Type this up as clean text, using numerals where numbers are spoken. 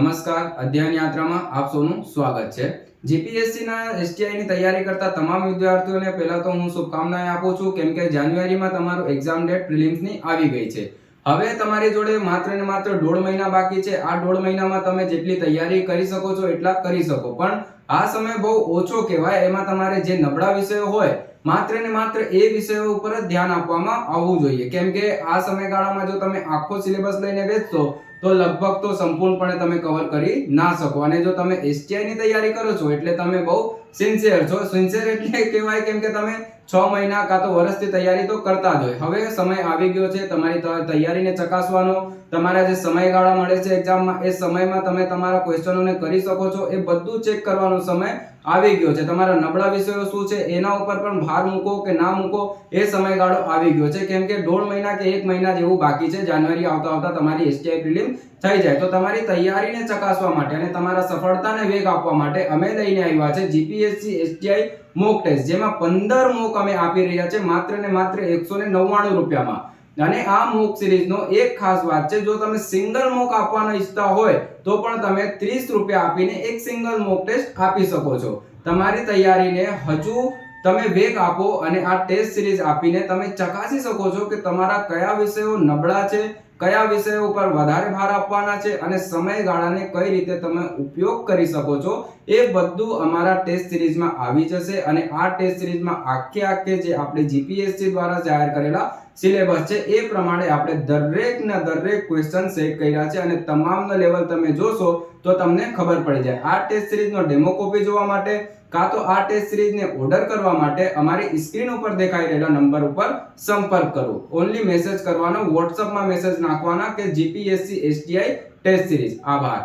નમસ્કાર, અધ્યયન યાત્રામાં આપ સૌનું સ્વાગત છે। જીપીએસસી ના એસટીઆઈ ની તૈયારી કરતા તમામ વિદ્યાર્થીઓને પહેલા તો હું શુભકામનાएं આપું છું કેમ કે જાન્યુઆરીમાં તમારું એક્ઝામ ડેટ પ્રિલિમ્સ ની આવી ગઈ છે। હવે તમારી જોડે માત્ર ને માત્ર 1.5 મહિના બાકી છે। આ 1.5 મહિનામાં તમે જેટલી તૈયારી કરી શકો છો એટલા કરી શકો, પણ આ સમય બહુ ઓછો કહેવાય। એમાં તમારે જે નબળા વિષયો હોય માત્ર ને માત્ર એ વિષયો ઉપર જ ધ્યાન આપવામાં આવવું જોઈએ કેમ કે આ સમયગાળામાં જો તમે આખો સિલેબસ લઈને બેસશો તો લગભગ તો સંપૂર્ણપણે તમે કવર કરી ના શકો। અને જો તમે એસટીઆઈ ની તૈયારી કરો છો એટલે તમે બહુ સિન્સિયર છો। સિન્સિયર એટલે કહેવાય કેમ કે તમે 6 મહિના કાં તો વર્ષથી તૈયારી તો કરતા જ હોય। હવે સમય આવી ગયો છે તમારી તૈયારીને ચકાસવાનો। તમારા જે સમયગાળા મળે છે એક્ઝામમાં એ સમયમાં તમે તમારા ક્વેશ્ચનોને કરી શકો છો, એ બધું ચેક કરવાનો સમય આવી ગયો છે। તમારા નબળા વિષયો શું છે એના ઉપર પણ ભાર મૂકો કે ના મૂકો એ સમયગાળો આવી ગયો છે કેમ કે 1.5 મહિના કે 1 મહિના જેવું બાકી છે। જાન્યુઆરી આવતા તમારી એસટીઆઈ પ્રિલિમ થઈ જાય તો તમારી તૈયારીને ચકાસવા માટે અને તમારા સફળતાને વેગ આપવા માટે અમે લઈને આવ્યા છે જીપીએસસી એસટીઆઈ મોક ટેસ્ટ, જેમાં 15 મોક અમે આપી રહ્યા છે માત્ર ને માત્ર 199 રૂપિયામાં। અને આ મોક સિરીઝનો એક ખાસ વાત છે, જો તમે સિંગલ મોક આપવાનો ઈચ્છતા હોય તો પણ તમે 30 રૂપિયા આપીને એક સિંગલ મોક ટેસ્ટ આપી શકો છો। તમારી તૈયારીને હજુ તમે વેગ આપો અને આ ટેસ્ટ સિરીઝ આપીને તમે ચકાસી શકો છો કે તમારા કયા વિષયો નબળા છે, કયા વિષયો ઉપર વધારે ભાર આપવાના છે અને સમયગાળાને કઈ રીતે તમે ઉપયોગ કરી શકો છો એ બધું અમારા ટેસ્ટ સિરીઝમાં આવી જશે। અને આ ટેસ્ટ સિરીઝમાં આખે જે આપણે જીપીએસસી દ્વારા જાહેર કરેલા સિલેબસ છે એ પ્રમાણે આપણે દરેક ક્વેશ્ચન સેટ કર્યા છે અને તમામનો લેવલ તમે જોશો તો તમને ખબર પડી જાય। આ ટેસ્ટ સિરીઝનો ડેમો કોપી જોવા માટે કાં તો આ ટેસ્ટ સિરીઝને ઓર્ડર કરવા માટે અમારી સ્ક્રીન ઉપર દેખાઈ રહેલા નંબર ઉપર સંપર્ક કરો। ઓનલી મેસેજ કરવાનો, WhatsApp માં મેસેજ નાખવાના કે જીપીએસસી એસટીઆઈ ટેસ્ટ સિરીઝ। આભાર।